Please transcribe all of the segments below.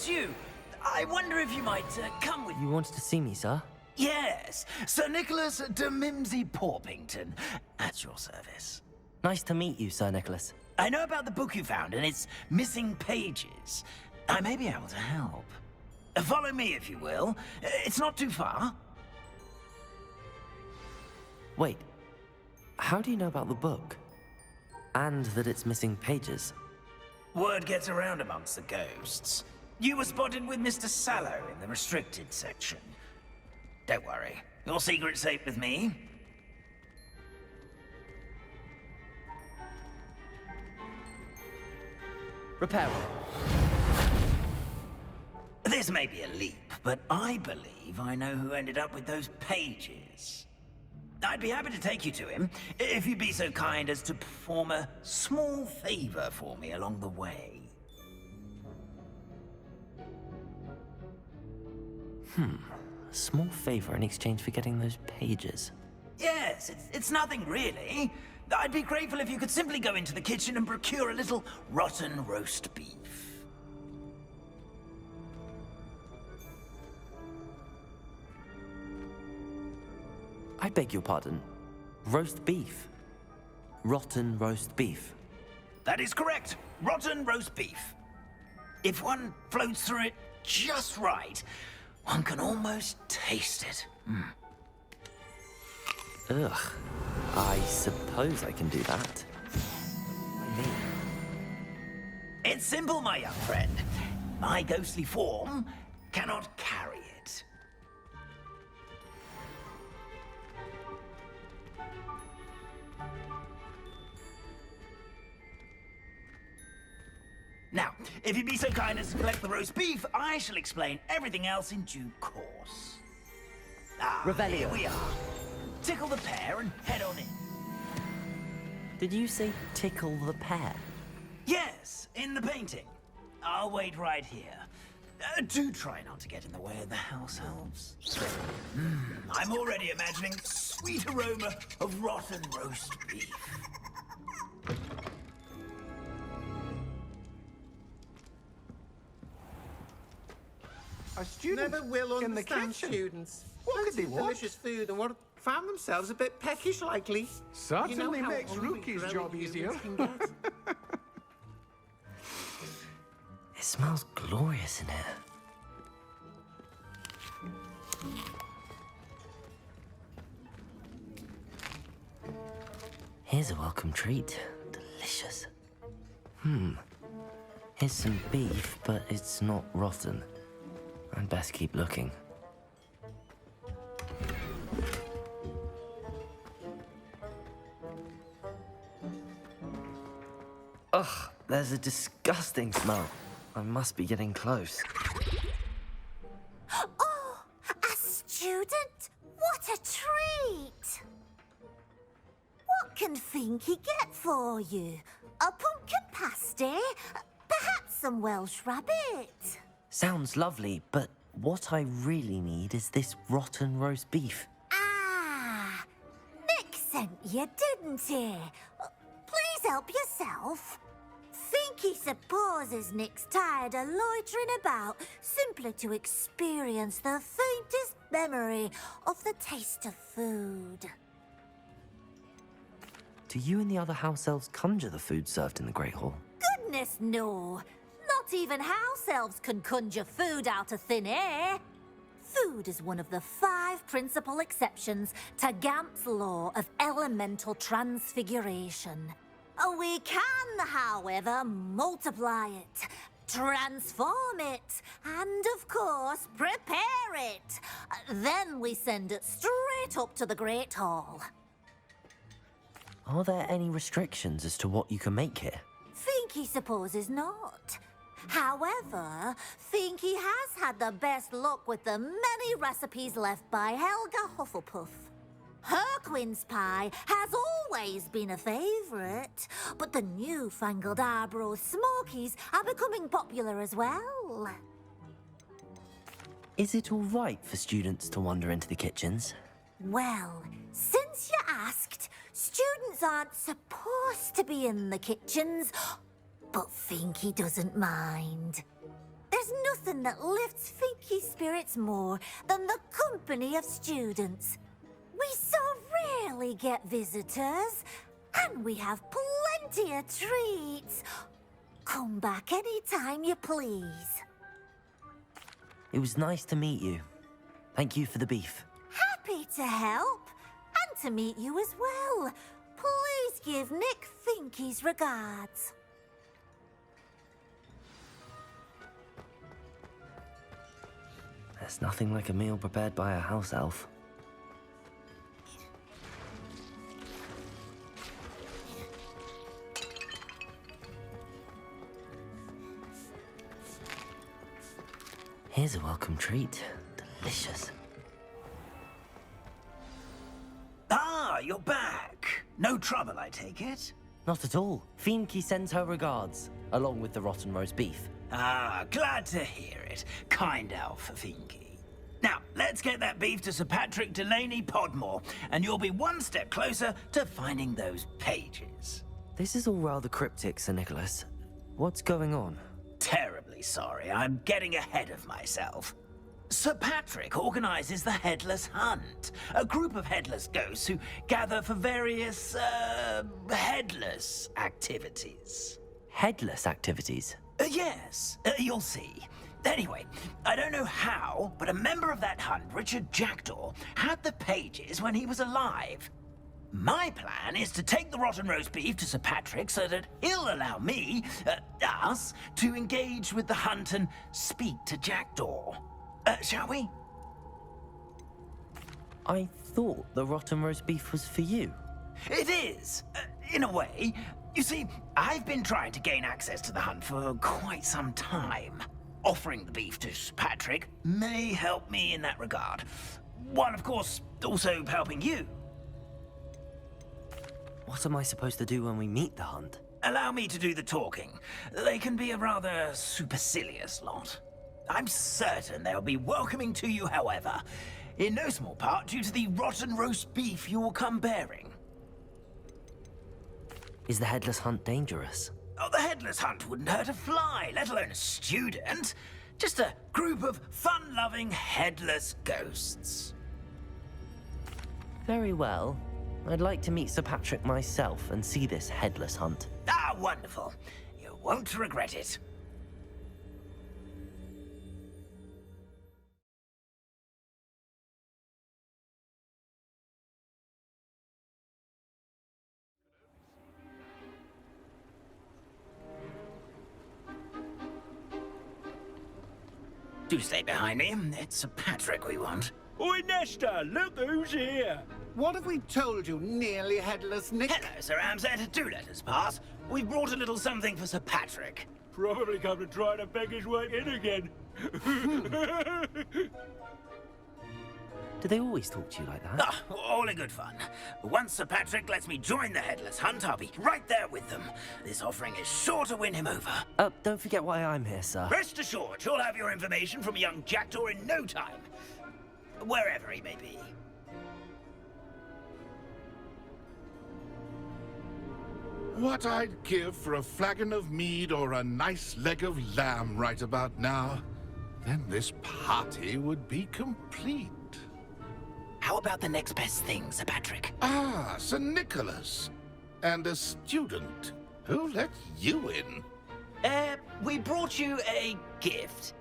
Yes, you. I wonder if you might come with me. You wanted to see me, sir? Yes, Sir Nicholas de Mimsy Porpington, at your service. Nice to meet you, Sir Nicholas. I know about the book you found and its missing pages. I may be able to help. Follow me, if you will. It's not too far. Wait, how do you know about the book? And that it's missing pages? Word gets around amongst the ghosts. You were spotted with Mr. Sallow in the restricted section. Don't worry, your secret's safe with me. Repairer. This may be a leap, but I believe I know who ended up with those pages. I'd be happy to take you to him, if you'd be so kind as to perform a small favor for me along the way. A small favor in exchange for getting those pages. Yes, it's nothing really. I'd be grateful if you could simply go into the kitchen and procure a little rotten roast beef. I beg your pardon. Roast beef. Rotten roast beef. That is correct. Rotten roast beef. If one floats through it just right, one can almost taste it. Ugh. I suppose I can do that. Me. It's simple, my young friend. My ghostly form cannot carry it. Now, if you'd be so kind as to collect the roast beef, I shall explain everything else in due course. Revelio. Here we are. Tickle the pear and head on in. Did you say tickle the pear? Yes, in the painting. I'll wait right here. Do try not to get in the way of the house elves. I'm already imagining sweet aroma of rotten roast beef. A student Never will in the understand kitchen. students. What could they Plenty of want? delicious food and what found themselves a bit peckish likely. Certainly you know how makes hungry Rookie's growing job humans easier. can get. It smells glorious in here. Here's a welcome treat. Delicious. Here's some beef, but it's not rotten. I'd best keep looking. Ugh, there's a disgusting smell. I must be getting close. Oh, a student? What a treat! What can Finky get for you? A pumpkin pasty? Perhaps some Welsh rabbit? Sounds lovely, but what I really need is this rotten roast beef. Ah, Nick sent you, didn't he? Please help yourself. Finky supposes Nick's tired of loitering about simply to experience the faintest memory of the taste of food. Do you and the other house elves conjure the food served in the Great Hall? Goodness, no. Not even house elves can conjure food out of thin air. Food is one of the 5 principal exceptions to Gamp's law of elemental transfiguration. We can, however, multiply it, transform it, and, of course, prepare it. Then we send it straight up to the Great Hall. Are there any restrictions as to what you can make here? Finky supposes not. However, Finky has had the best luck with the many recipes left by Helga Hufflepuff. Her quince pie has always been a favourite, but the newfangled Arbroath Smokies are becoming popular as well. Is it all right for students to wander into the kitchens? Well, since you asked, students aren't supposed to be in the kitchens, but Finky doesn't mind. There's There's nothing that lifts Finky's spirits more than the company of students. We so rarely get visitors, and we have plenty of treats. Come back any time you please. It was nice to meet you. Thank you for the beef. Happy to help, and to meet you as well. Please give Nick Finky's regards. There's nothing like a meal prepared by a house elf. Here's a welcome treat. Delicious. Ah, you're back. No trouble, I take it? Not at all. Finky sends her regards, along with the rotten roast beef. Ah, glad to hear it. Kind elf, Finky. Now, let's get that beef to Sir Patrick Delaney Podmore, and you'll be one step closer to finding those pages. This is all rather cryptic, Sir Nicholas. What's going on? Terribly sorry, I'm getting ahead of myself. Sir Patrick organizes the Headless Hunt, a group of headless ghosts who gather for various, headless activities. Headless activities? Yes, you'll see. Anyway, I don't know how, but a member of that hunt, Richard Jackdaw, had the pages when he was alive. My plan is to take the rotten roast beef to Sir Patrick so that he'll allow me, us, to engage with the hunt and speak to Jackdaw. Shall we? I thought the rotten roast beef was for you. It is, in a way. You see, I've been trying to gain access to the hunt for quite some time. Offering the beef to Sir Patrick may help me in that regard. While, of course, also helping you. What am I supposed to do when we meet the hunt? Allow me to do the talking. They can be a rather supercilious lot. I'm certain they'll be welcoming to you, however, in no small part due to the rotten roast beef you will come bearing. Is the headless hunt dangerous? Oh, the headless hunt wouldn't hurt a fly, let alone a student. Just a group of fun-loving headless ghosts. Very well. I'd like to meet Sir Patrick myself and see this headless hunt. Ah, wonderful. You won't regret it. Do stay behind me. It's Sir Patrick we want. Oi, Nesta, look who's here. What have we told you, nearly headless Nick? Hello, Sir Ramsett. Do let us pass. We brought a little something for Sir Patrick. Probably come to try to beg his way in again. Do they always talk to you like that? Ah, all in good fun. Once Sir Patrick lets me join the Headless Hunt, I'll be right there with them. This offering is sure to win him over. Don't forget why I'm here, sir. Rest assured, you'll have your information from young Jackdaw in no time. Wherever he may be. What I'd give for a flagon of mead or a nice leg of lamb right about now. Then this party would be complete. How about the next best thing, Sir Patrick? Ah, Sir Nicholas. And a student. Who let you in? We brought you a gift.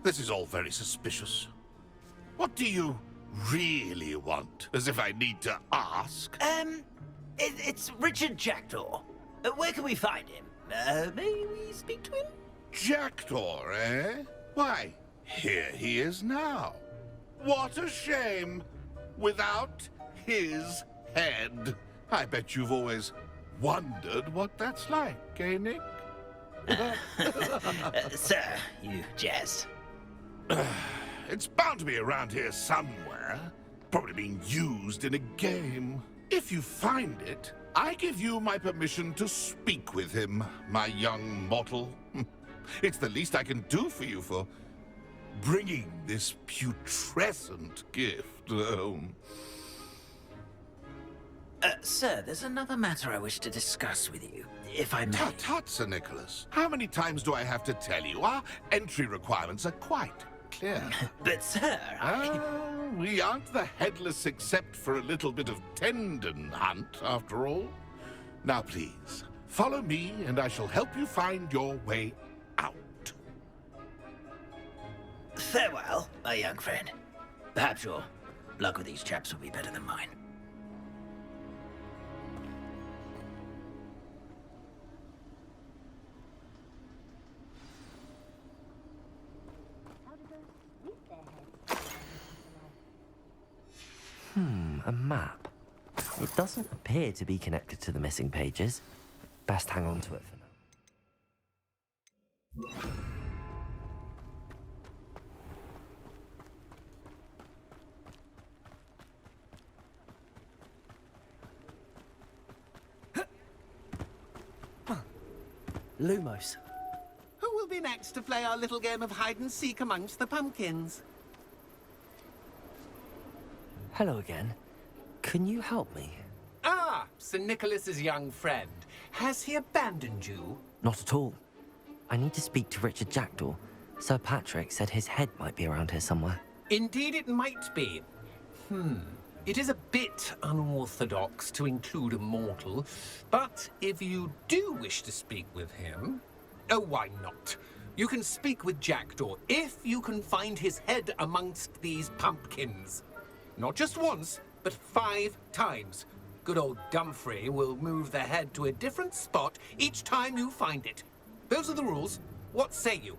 This is all very suspicious. What do you really want? As if I need to ask. It's Richard Jackdaw. Where can we find him? May we speak to him? Jackdaw, eh? Why, here he is now. What a shame. Without his head. I bet you've always wondered what that's like, eh, Nick? Sir, you jest. It's bound to be around here somewhere. Probably being used in a game. If you find it, I give you my permission to speak with him, my young mortal. It's the least I can do for you for bringing this putrescent gift home. Sir, there's another matter I wish to discuss with you, if I may. Tut, tut, Sir Nicholas. How many times do I have to tell you? Our entry requirements are quite clear. But, sir, We aren't the headless except for a little bit of tendon hunt, after all. Now, please, follow me, and I shall help you find your way out. Farewell, my young friend. Perhaps your luck with these chaps will be better than mine. A map. It doesn't appear to be connected to the missing pages. Best hang on to it for now. Lumos. Who will be next to play our little game of hide-and-seek amongst the pumpkins? Hello again. Can you help me? Ah, Sir Nicholas's young friend. Has he abandoned you? Not at all. I need to speak to Richard Jackdaw. Sir Patrick said his head might be around here somewhere. Indeed it might be. It is a bit unorthodox to include a mortal, but if you do wish to speak with him, oh, why not? You can speak with Jackdaw if you can find his head amongst these pumpkins. Not just once, but 5 times. Good old Dumfrey will move the head to a different spot each time you find it. Those are the rules. What say you?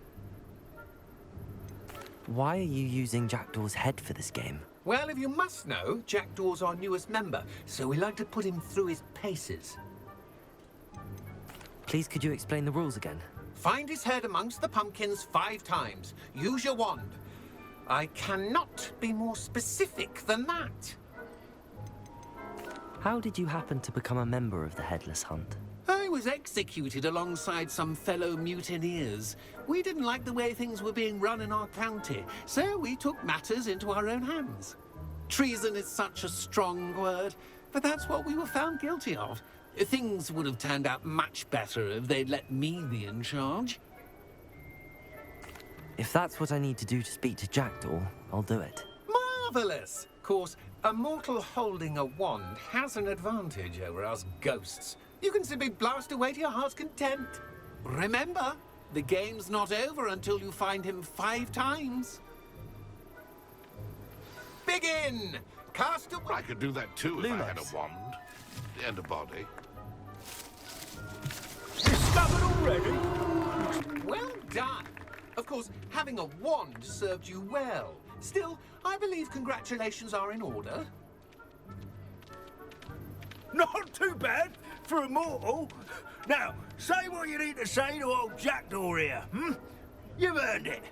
Why are you using Jackdaw's head for this game? Well, if you must know, Jackdaw's our newest member, so we like to put him through his paces. Please, could you explain the rules again? Find his head amongst the pumpkins 5 times. Use your wand. I cannot be more specific than that. How did you happen to become a member of the Headless Hunt? I was executed alongside some fellow mutineers. We didn't like the way things were being run in our county, so we took matters into our own hands. Treason is such a strong word, but that's what we were found guilty of. Things would have turned out much better if they'd let me be in charge. If that's what I need to do to speak to Jackdaw, I'll do it. Marvelous! Of course, a mortal holding a wand has an advantage over us ghosts. You can simply blast away to your heart's content. Remember, the game's not over until you find him 5 times. Begin! Cast a... I could do that too if I had a Lumos. wand and a body. Discovered already? Well done! Of course, having a wand served you well. Still, I believe congratulations are in order. Not too bad for a mortal. Now, say what you need to say to old Jackdaw here, You've earned it.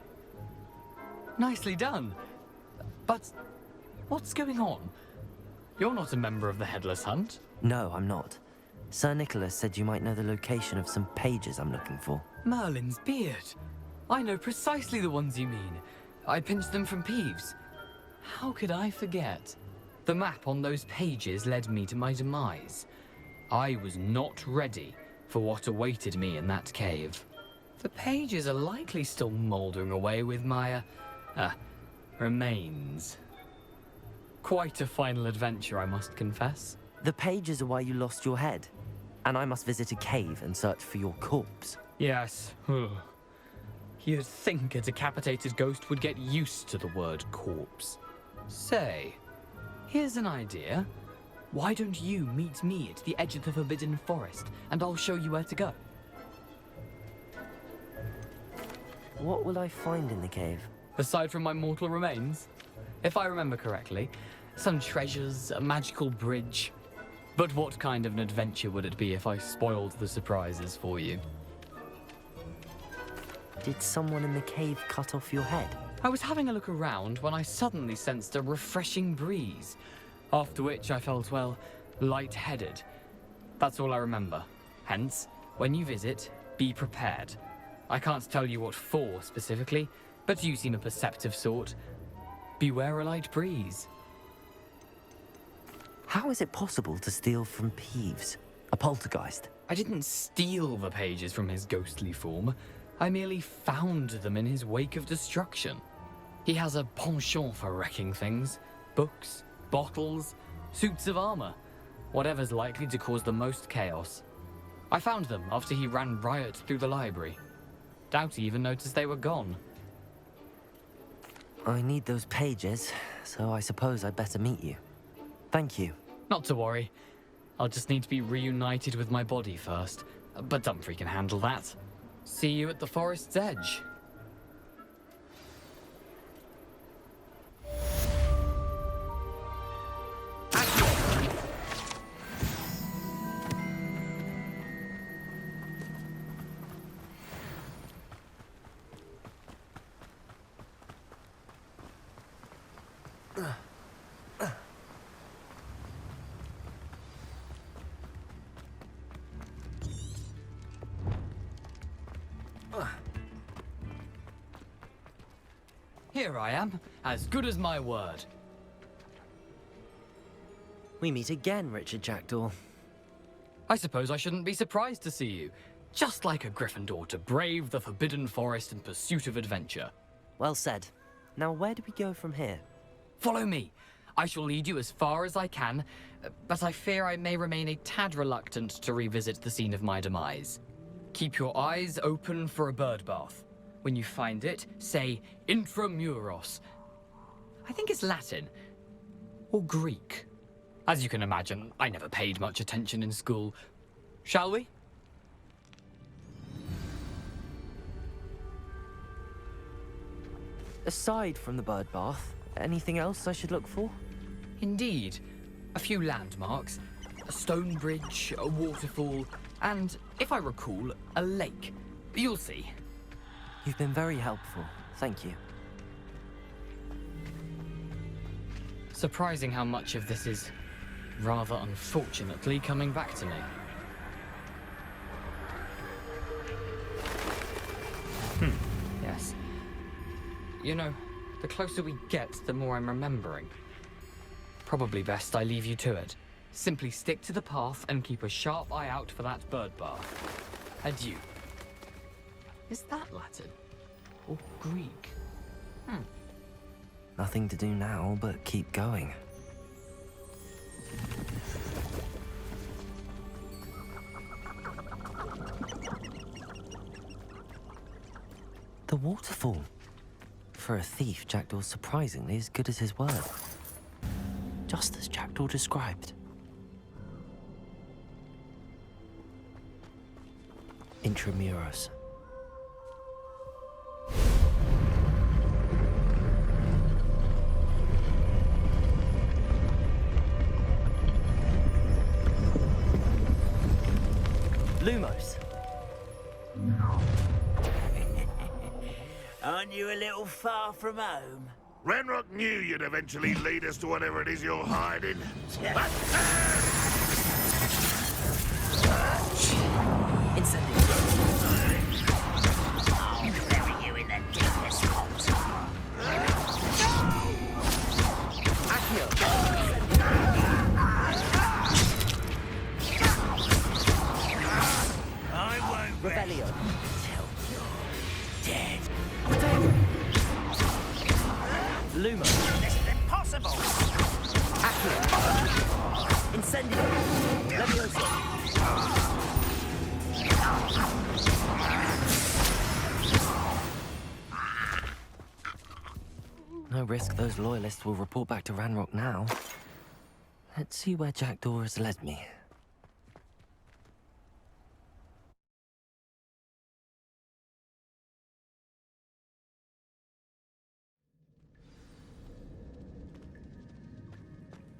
Nicely done. But what's going on? You're not a member of the Headless Hunt. No, I'm not. Sir Nicholas said you might know the location of some pages I'm looking for. Merlin's beard. I know precisely the ones you mean. I pinched them from Peeves. How could I forget? The map on those pages led me to my demise. I was not ready for what awaited me in that cave. The pages are likely still mouldering away with my, remains. Quite a final adventure, I must confess. The pages are why you lost your head, and I must visit a cave and search for your corpse. Yes. You'd think a decapitated ghost would get used to the word corpse. Say, here's an idea. Why don't you meet me at the edge of the Forbidden Forest, and I'll show you where to go? What will I find in the cave? Aside from my mortal remains, if I remember correctly, some treasures, a magical bridge. But what kind of an adventure would it be if I spoiled the surprises for you? Did someone in the cave cut off your head? I was having a look around when I suddenly sensed a refreshing breeze, after which I felt, well, lightheaded. That's all I remember. Hence, when you visit, be prepared. I can't tell you what for specifically, but you seem a perceptive sort. Beware a light breeze. How is it possible to steal from Peeves, a poltergeist? I didn't steal the pages from his ghostly form. I merely found them in his wake of destruction. He has a penchant for wrecking things. Books, bottles, suits of armor. Whatever's likely to cause the most chaos. I found them after he ran riot through the library. Doubt he even noticed they were gone. I need those pages, so I suppose I'd better meet you. Thank you. Not to worry. I'll just need to be reunited with my body first. But Dumfries can handle that. See you at the forest's edge. Here I am, as good as my word. We meet again, Richard Jackdaw. I suppose I shouldn't be surprised to see you. Just like a Gryffindor to brave the Forbidden Forest in pursuit of adventure. Well said. Now where do we go from here? Follow me. I shall lead you as far as I can, but I fear I may remain a tad reluctant to revisit the scene of my demise. Keep your eyes open for a bird bath. When you find it, say Intramuros. I think it's Latin. Or Greek. As you can imagine, I never paid much attention in school. Shall we? Aside from the bird bath, anything else I should look for? Indeed. A few landmarks. A stone bridge, a waterfall, and, if I recall, a lake. You'll see. You've been very helpful. Thank you. Surprising how much of this is, rather unfortunately, coming back to me. Yes. You know, the closer we get, the more I'm remembering. Probably best I leave you to it. Simply stick to the path and keep a sharp eye out for that bird bath. Adieu. Is that Latin? Or Greek? Nothing to do now but keep going. The waterfall. For a thief, Jackdaw's surprisingly as good as his word. Just as Jackdaw described. Intramuros. Lumos. Aren't you a little far from home? Ranrock knew you'd eventually lead us to whatever it is you're hiding. I'll bury you in the deepest holes. I won't Rebellion. till you're dead. Lumos. This is impossible. Incendio. Levioso. No risk those loyalists will report back to Ranrock now. Let's see where Jackdaw has led me.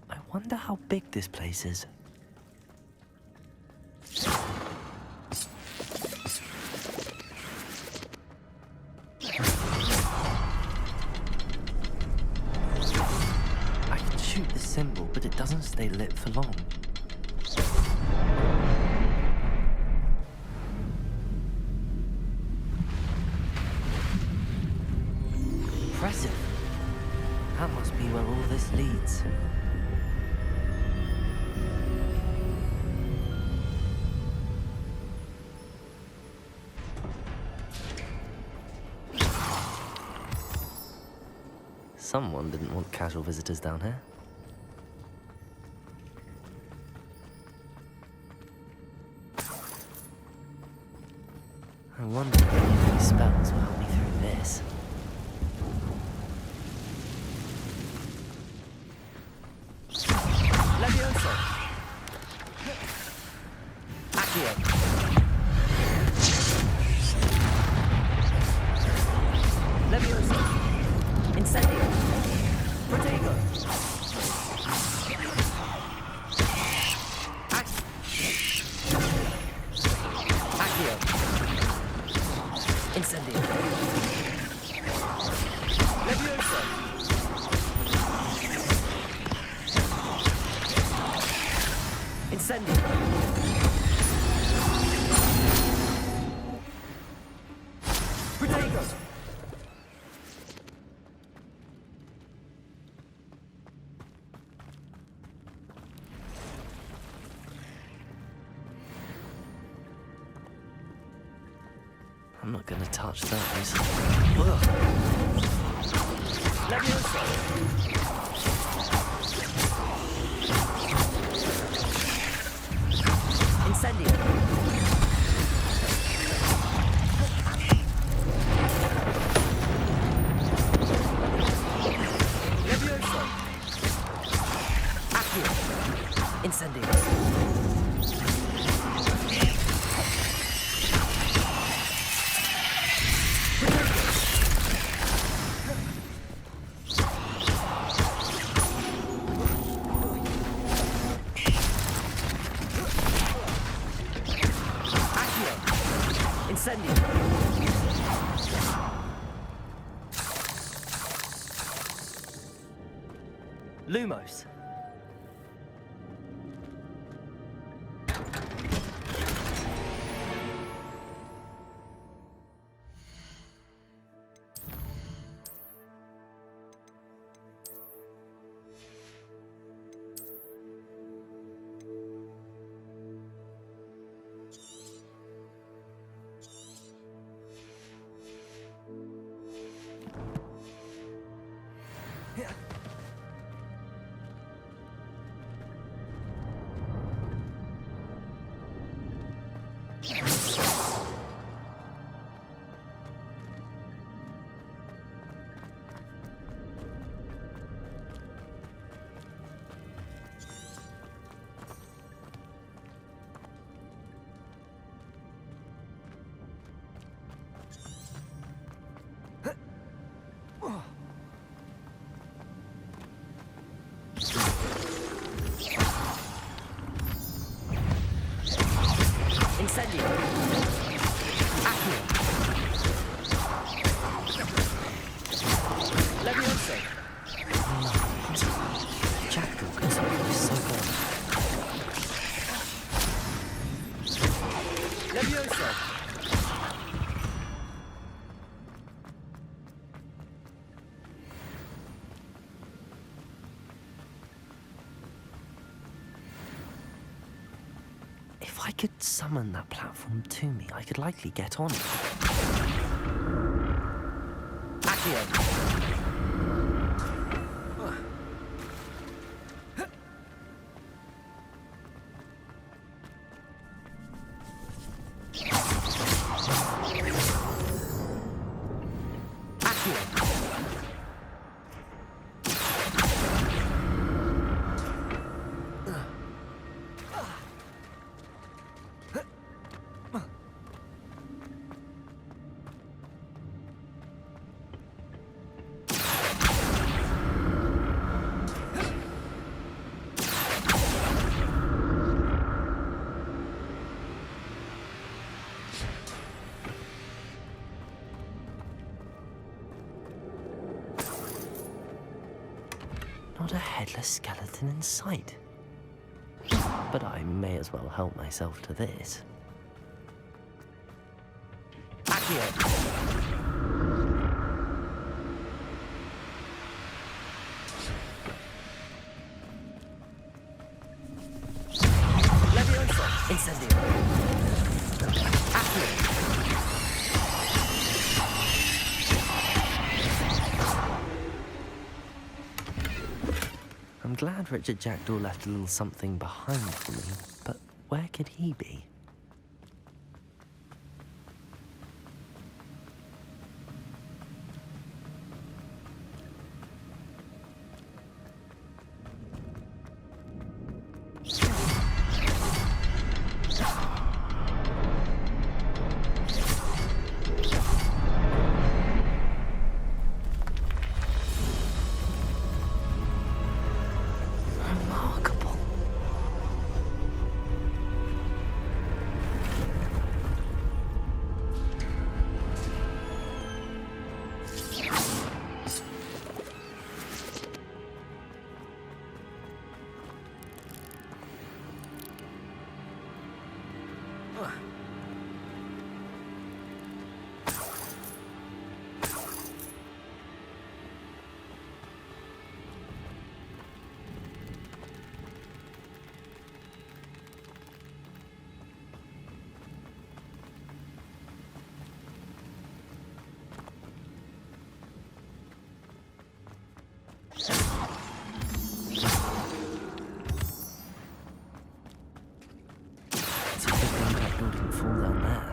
I wonder how big this place is. I can shoot the symbol, but it doesn't stay lit for long. Impressive. That must be where all this leads. Someone didn't want casual visitors down here. I wonder if any of these spells will help me through this. Levioso! Accio! Levioso! Incendio! Protego! Accio! Incendio! Levioso! Incendio! Protego! I'm not gonna touch those. Ugh. Levioso! Incendio! Levioso! Accio! Incendio! Incendio! Lumos! Incendio! Accio! Levioso! Jackdaw control is so good. Levioso! If I could summon that platform to me, I could likely get on it. Accio! Not a headless skeleton in sight. But I may as well help myself to this. Accio! Levioso! Incendio! Accio! I'm glad Richard Jackdaw left a little something behind for me, but where could he be? Remarkable. It's a good thing Jackdaw didn't fall down there.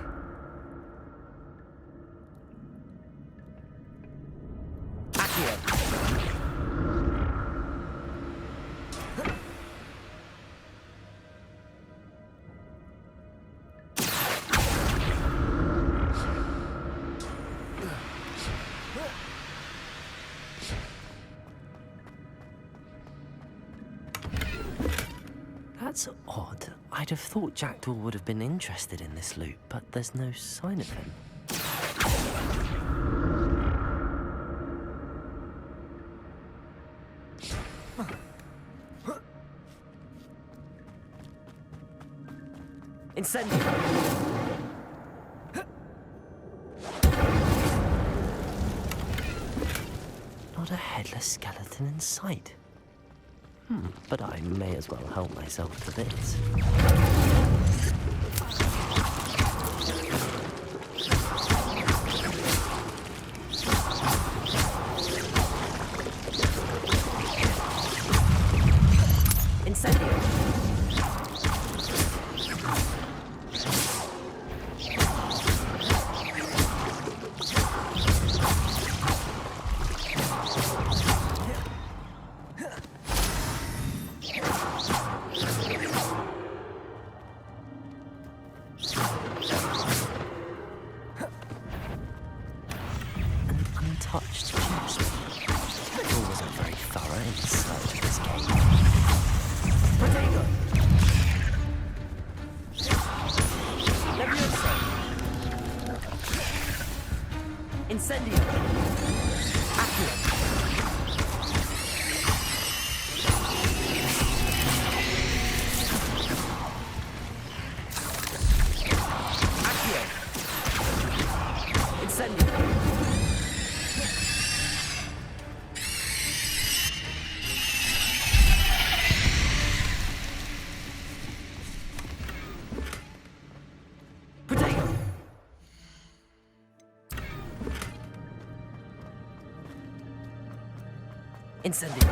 That's odd. I'd have thought Jackdaw would have been interested in this loot, but there's no sign of him. Incendio! Not a headless skeleton in sight. But I may as well help myself to this. Incendio! Untouched juice. Jackdaw wasn't very thorough in his search of this cave. Potato! Leviosa! Incendio! Accio! Incendio!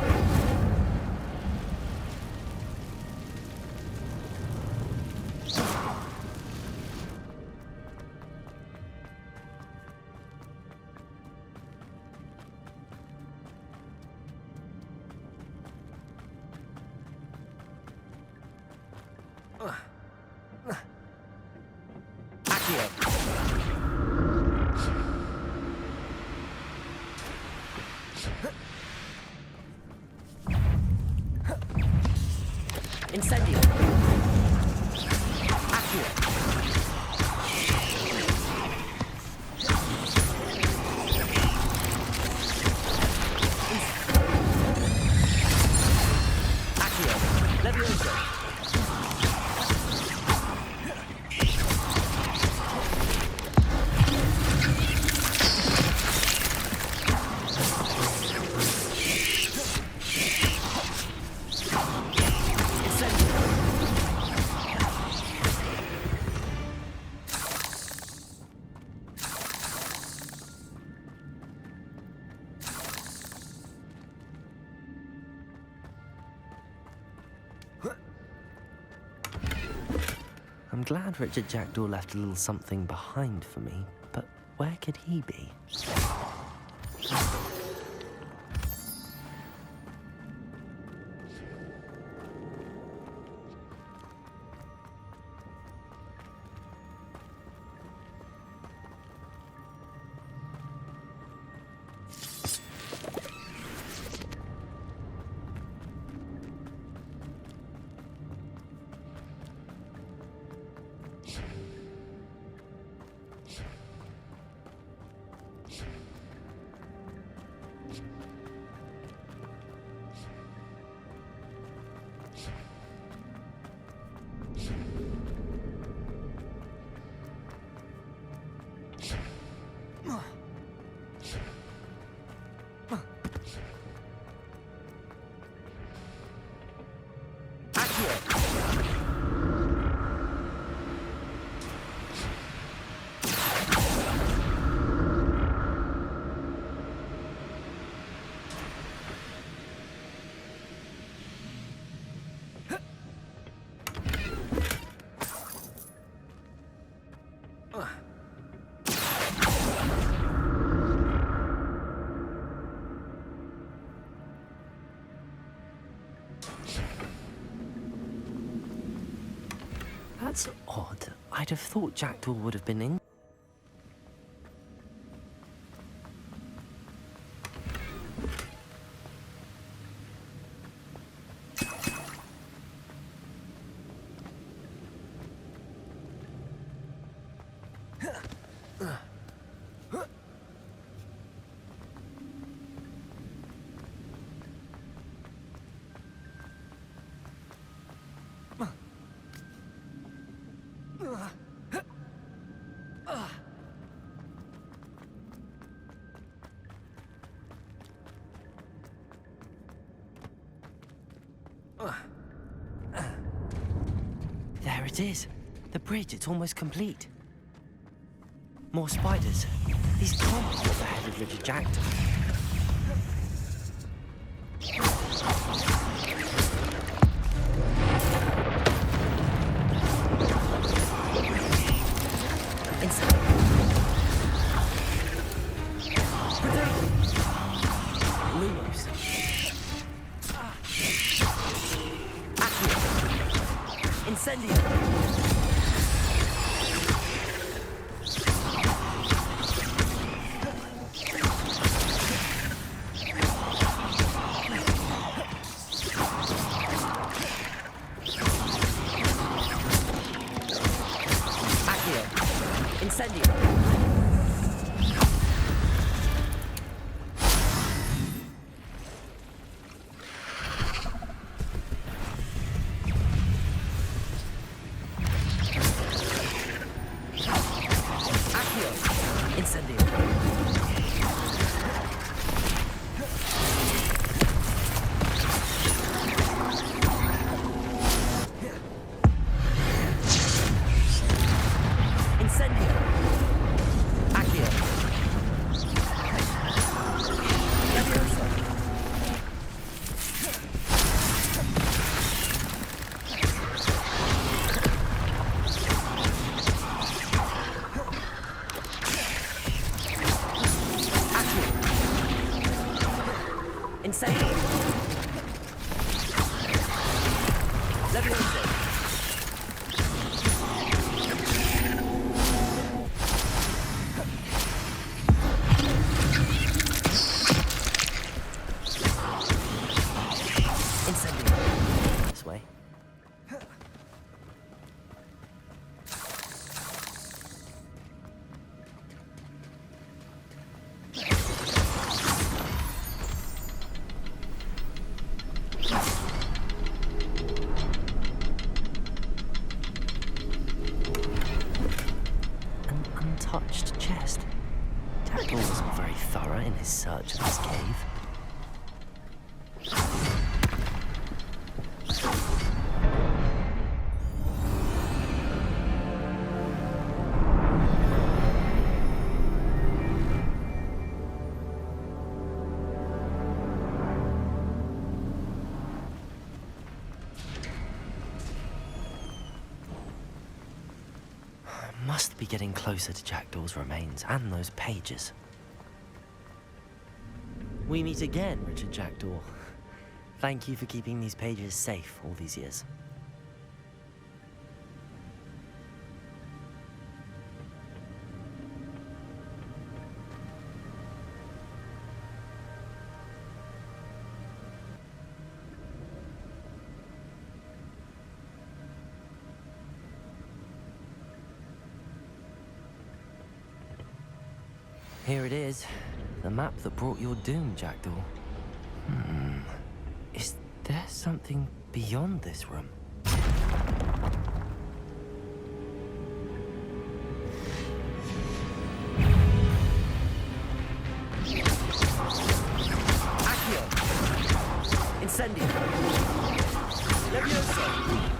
Incendio! Accio! Accio! Leviosa! I'm glad Richard Jackdaw left a little something behind for me, but where could he be? That's odd. I'd have thought Jackdaw would have been in. There it is. The bridge, it's almost complete. More spiders. These can't be what the head of Richard Jackdaw. Search of this cave. Must be getting closer to Jackdaw's remains and those pages. We meet again, Richard Jackdaw. Thank you for keeping these pages safe all these years. Here it is. The map that brought your doom, Jackdaw. Is there something beyond this room? Accio! Incendio! Levioso!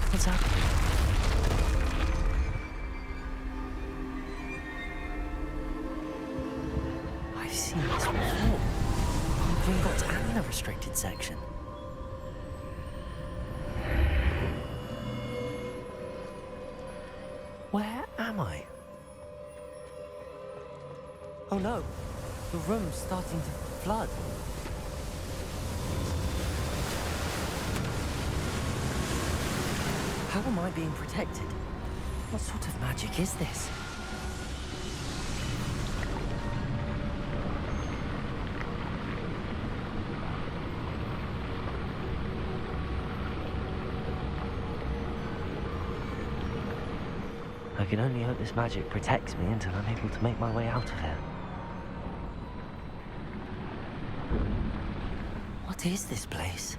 What's happening? I've seen this before. Gringotts and the restricted section. Where am I? Oh no, the room's starting to flood. How am I being protected? What sort of magic is this? I can only hope this magic protects me until I'm able to make my way out of here. What is this place?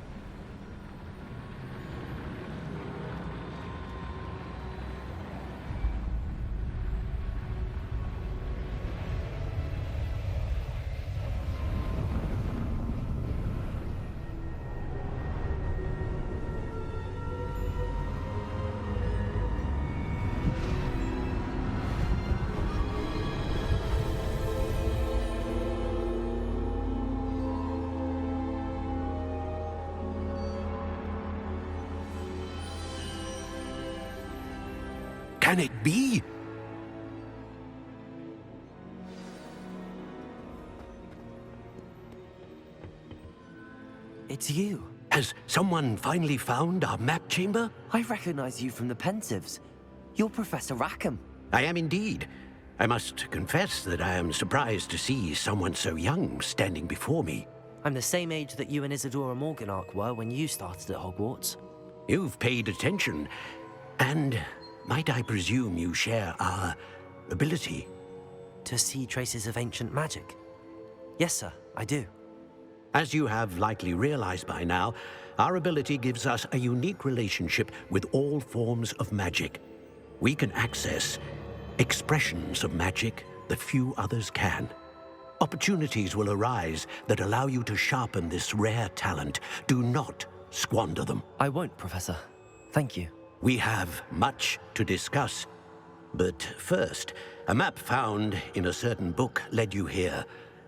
Can it be? It's you. Has someone finally found our map chamber? I recognize you from the Pensieves. You're Professor Rackham. I am indeed. I must confess that I am surprised to see someone so young standing before me. I'm the same age that you and Isadora Morganach were when you started at Hogwarts. You've paid attention, and might I presume you share our ability? To see traces of ancient magic? Yes, sir, I do. As you have likely realized by now, our ability gives us a unique relationship with all forms of magic. We can access expressions of magic that few others can. Opportunities will arise that allow you to sharpen this rare talent. Do not squander them. I won't, Professor. Thank you. We have much to discuss. But first, a map found in a certain book led you here.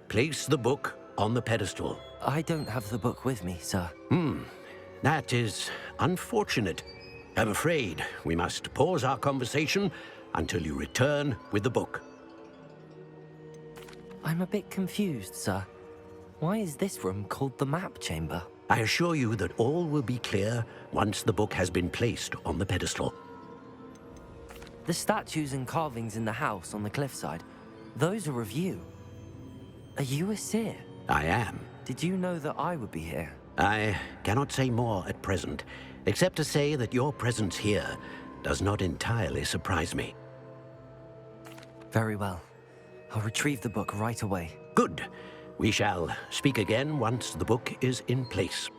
Place the book on the pedestal. I don't have the book with me, sir. That is unfortunate. I'm afraid we must pause our conversation until you return with the book. I'm a bit confused, sir. Why is this room called the map chamber? I assure you that all will be clear once the book has been placed on the pedestal. The statues and carvings in the house on the cliffside, those are of you. Are you a seer? I am. Did you know that I would be here? I cannot say more at present, except to say that your presence here does not entirely surprise me. Very well. I'll retrieve the book right away. Good. We shall speak again once the book is in place.